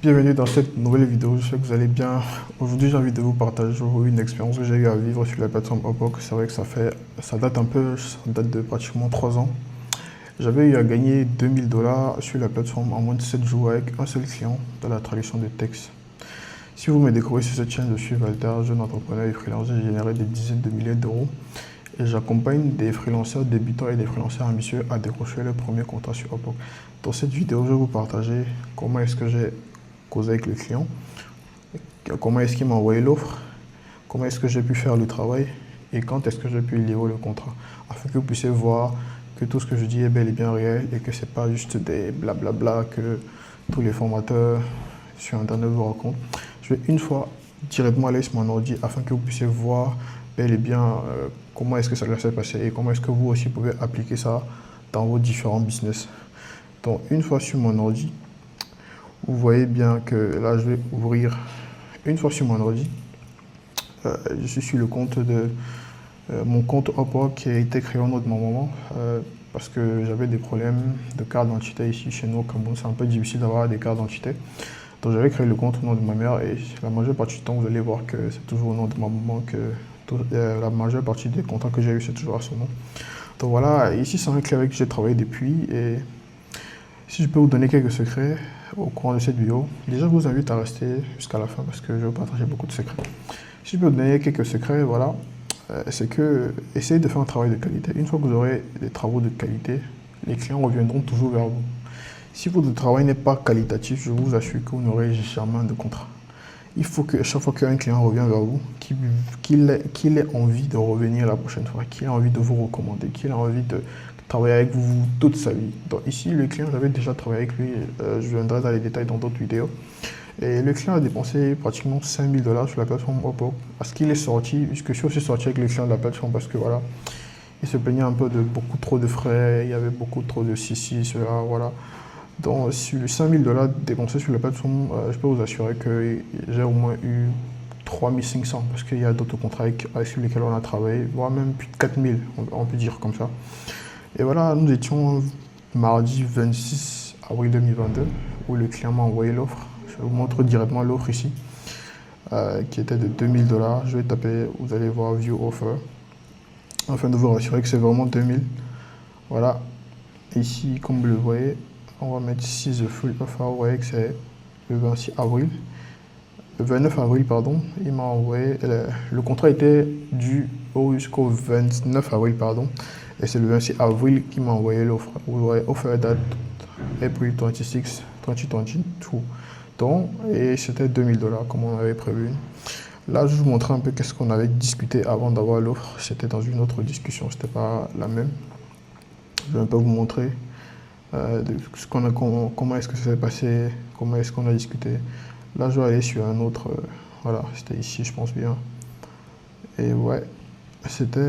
Bienvenue dans cette nouvelle vidéo, j'espère que vous allez bien. Aujourd'hui j'ai envie de vous partager une expérience que j'ai eu à vivre sur la plateforme Upwork. C'est vrai que ça date un peu, ça date de pratiquement 3 ans. J'avais eu à gagner 2000 $ sur la plateforme en moins de 7 jours avec un seul client dans la traduction de texte. Si vous me découvrez sur cette chaîne, je suis Walter, jeune entrepreneur et freelance. J'ai généré des dizaines de milliers d'euros et j'accompagne des freelanceurs débutants et des freelanceurs ambitieux à décrocher leur premier contrat sur Upwork. Dans cette vidéo, je vais vous partager comment est-ce que j'ai causé avec le client, comment est-ce qu'il m'a envoyé l'offre, comment est-ce que j'ai pu faire le travail et quand est-ce que j'ai pu livrer le contrat, afin que vous puissiez voir que tout ce que je dis est bel et bien réel et que ce n'est pas juste des blablabla que tous les formateurs sur internet vous racontent. Je vais une fois directement aller sur mon ordi afin que vous puissiez voir bel et bien comment est-ce que ça s'est passé et comment est-ce que vous aussi pouvez appliquer ça dans vos différents business. Donc une fois sur mon ordi, vous voyez bien que là je vais ouvrir une fois sur mon ordi. Je suis sur le compte de mon compte Upwork qui a été créé au nom de ma maman parce que j'avais des problèmes de carte d'identité ici chez nous au Cameroun. C'est un peu difficile d'avoir des cartes d'identité. Donc j'avais créé le compte au nom de ma mère et la majeure partie du temps vous allez voir que c'est toujours au nom de ma maman que la majeure partie des contrats que j'ai eu c'est toujours à son nom. Donc voilà, ici c'est un client avec qui j'ai travaillé depuis et si je peux vous donner quelques secrets au cours de cette vidéo, déjà je vous invite à rester jusqu'à la fin parce que je vais vous partager beaucoup de secrets. Si je peux vous donner quelques secrets, voilà, c'est que essayez de faire un travail de qualité. Une fois que vous aurez des travaux de qualité, les clients reviendront toujours vers vous. Si votre travail n'est pas qualitatif, je vous assure que vous n'aurez jamais de contrat. Il faut que chaque fois qu'un client revient vers vous, qu'il ait envie de revenir la prochaine fois, qu'il ait envie de vous recommander, qu'il ait envie de travailler avec vous toute sa vie. Donc ici, le client, j'avais déjà travaillé avec lui, je viendrai dans les détails dans d'autres vidéos. Et le client a dépensé pratiquement 5000 $ sur la plateforme Upwork parce qu'il est sorti, puisque je suis aussi sorti avec le client de la plateforme parce que voilà, il se plaignait un peu de beaucoup trop de frais, il y avait beaucoup trop de ceci, cela, voilà. Donc sur les 5000 $ dépensés sur la plateforme, je peux vous assurer que j'ai au moins eu 3500 parce qu'il y a d'autres contrats sur lesquels on a travaillé, voire même plus de 4000, on peut dire comme ça. Et voilà, nous étions mardi 26 avril 2022 où le client m'a envoyé l'offre. Je vous montre directement l'offre ici, qui était de 2000 $. Je vais taper, vous allez voir View Offer, afin de vous rassurer que c'est vraiment 2000. Voilà, ici, comme vous le voyez, on va mettre ici The Full Offer, vous voyez que c'est le 26 avril. Le 29 avril, pardon, il m'a envoyé, le contrat était dû jusqu'au 29 avril, pardon, et c'est le 26 avril qu'il m'a envoyé l'offre. Vous voyez, offer date April 26, 2022. Donc, et c'était 2000 $ comme on avait prévu. Là, je vous montrer un peu qu'est-ce qu'on avait discuté avant d'avoir l'offre. C'était dans une autre discussion, c'était pas la même. Je vais un peu vous montrer comment est-ce que ça s'est passé, comment est-ce qu'on a discuté. Là, je vais aller sur un autre, voilà, c'était ici, je pense bien. Et ouais, c'était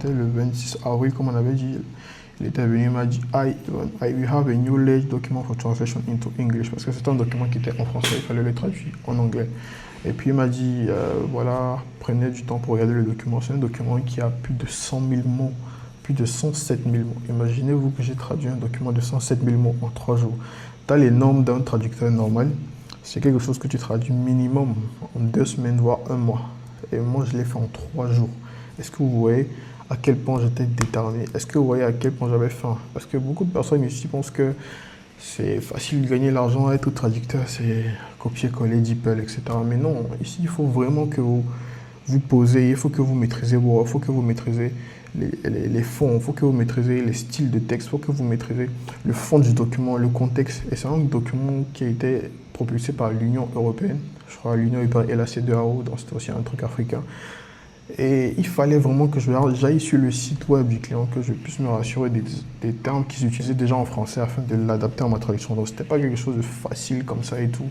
le 26 avril, comme on avait dit. Il était venu, il m'a dit we have a new large document for translation into English, parce que c'est un document qui était en français, il fallait le traduire en anglais. Et puis il m'a dit voilà, prenez du temps pour regarder le document. C'est un document qui a plus de 100 000 mots, plus de 107 000 mots. Imaginez-vous que j'ai traduit un document de 107 000 mots en 3 jours. Dans les normes d'un traducteur normal, c'est quelque chose que tu traduis minimum en 2 semaines, voire 1 mois. Et moi, je l'ai fait en 3 jours. Est-ce que vous voyez à quel point j'étais déterminé? Est-ce que vous voyez à quel point j'avais faim? Parce que beaucoup de personnes ici pensent que c'est facile de gagner l'argent, être traducteur, c'est copier-coller DeepL, etc. Mais non, ici, il faut vraiment que vous posez, il faut que vous maîtrisez Word, il faut que vous maîtrisez les fonds, il faut que vous maîtrisez les styles de texte, il faut que vous maîtrisez le fond du document, le contexte. Et c'est un document qui a été propulsé par l'Union européenne, je crois l'Union européenne et la CEDEAO, donc c'était aussi un truc africain. Et il fallait vraiment que j'aille sur le site web du client, que je puisse me rassurer des termes qui s'utilisaient déjà en français afin de l'adapter à ma traduction. Donc c'était pas quelque chose de facile comme ça et tout.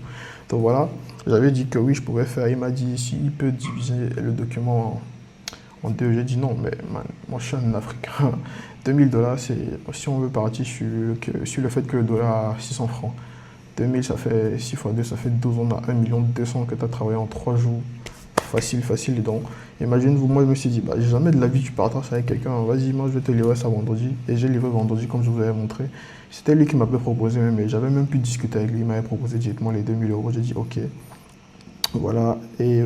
Donc voilà, j'avais dit que oui, je pouvais faire. Il m'a dit si il peut diviser le document en deux. J'ai dit non, mais man, moi je suis un Africain. 2000 $, c'est si on veut partir sur le fait que le dollar a 600 francs. 2000, ça fait 6 fois 2, ça fait 12. On a 1 200 000 que tu as travaillé en 3 jours. facile dedans. Imagine, moi je me suis dit, bah, jamais de la vie tu partages avec quelqu'un, vas-y, moi je vais te livrer ça vendredi. Et j'ai livré vendredi comme je vous avais montré. C'était lui qui m'avait proposé même, et j'avais même pu discuter avec lui, il m'avait proposé directement les 2000 euros. J'ai dit ok, voilà. Et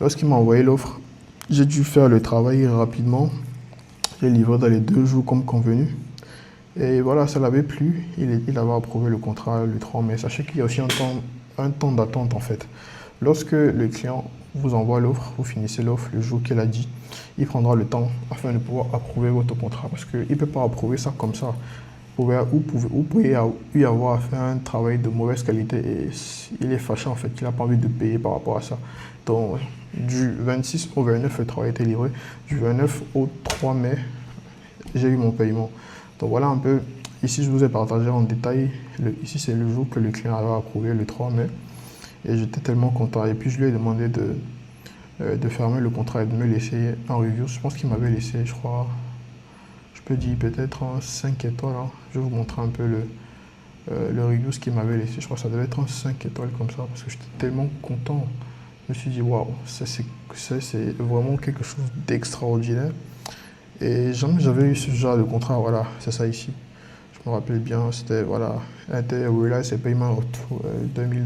lorsqu'il m'a envoyé l'offre, j'ai dû faire le travail rapidement. J'ai livré dans les 2 jours comme convenu. Et voilà, ça l'avait plu. Il avait approuvé le contrat le 3 mai. Sachez qu'il y a aussi un temps d'attente en fait. Lorsque le client vous envoie l'offre, vous finissez l'offre le jour qu'il a dit, il prendra le temps afin de pouvoir approuver votre contrat parce qu'il ne peut pas approuver ça comme ça. Vous pouvez y avoir fait un travail de mauvaise qualité et il est fâché en fait, il n'a pas envie de payer par rapport à ça. Donc, du 26 au 29, le travail a été livré. Du 29 au 3 mai, j'ai eu mon paiement. Donc voilà un peu, ici je vous ai partagé en détail, ici c'est le jour que le client avait approuvé, le 3 mai. Et j'étais tellement content. Et puis je lui ai demandé de fermer le contrat et de me laisser un review. Je pense qu'il m'avait laissé, je crois, je peux dire peut-être un 5 étoiles. Hein. Je vais vous montrer un peu le review, ce qu'il m'avait laissé. Je crois que ça devait être un 5 étoiles comme ça, parce que j'étais tellement content. Je me suis dit, waouh, ça c'est vraiment quelque chose d'extraordinaire. Et jamais j'avais eu ce genre de contrat, voilà, c'est ça ici. Je me rappelle bien, c'était, voilà, Reliance et paiement retour, $2000.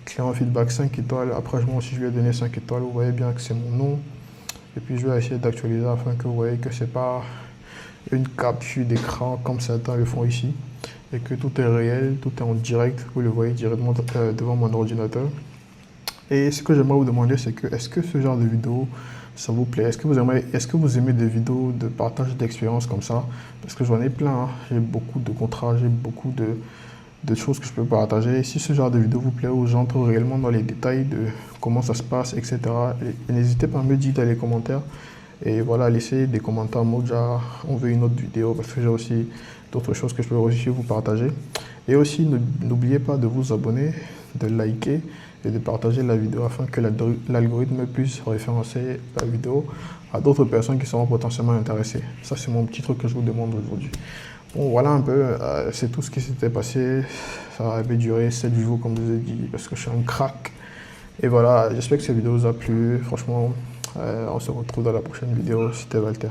Client feedback 5 étoiles. Après, moi aussi, je lui ai donné 5 étoiles. Vous voyez bien que c'est mon nom. Et puis, je vais essayer d'actualiser afin que vous voyez que c'est pas une capture d'écran comme certains le font ici. Et que tout est réel, tout est en direct. Vous le voyez directement devant mon ordinateur. Et ce que j'aimerais vous demander, c'est que est-ce que ce genre de vidéo, ça vous plaît? Est-ce que vous aimez des vidéos de partage d'expérience comme ça? Parce que j'en ai plein, hein. J'ai beaucoup de contrats, j'ai beaucoup de choses que je peux partager. Si ce genre de vidéo vous plaît, où j'entre réellement dans les détails de comment ça se passe, etc. Et n'hésitez pas à me dire dans les commentaires. Et voilà, laissez des commentaires en mode genre, on veut une autre vidéo, parce que j'ai aussi d'autres choses que je peux aussi vous partager. Et aussi, n'oubliez pas de vous abonner, de liker et de partager la vidéo afin que l'algorithme puisse référencer la vidéo à d'autres personnes qui seront potentiellement intéressées. Ça, c'est mon petit truc que je vous demande aujourd'hui. Bon, voilà un peu, c'est tout ce qui s'était passé. Ça avait duré 7 jours, comme je vous ai dit, parce que je suis un crack. Et voilà, j'espère que cette vidéo vous a plu. Franchement, on se retrouve dans la prochaine vidéo. C'était Walter.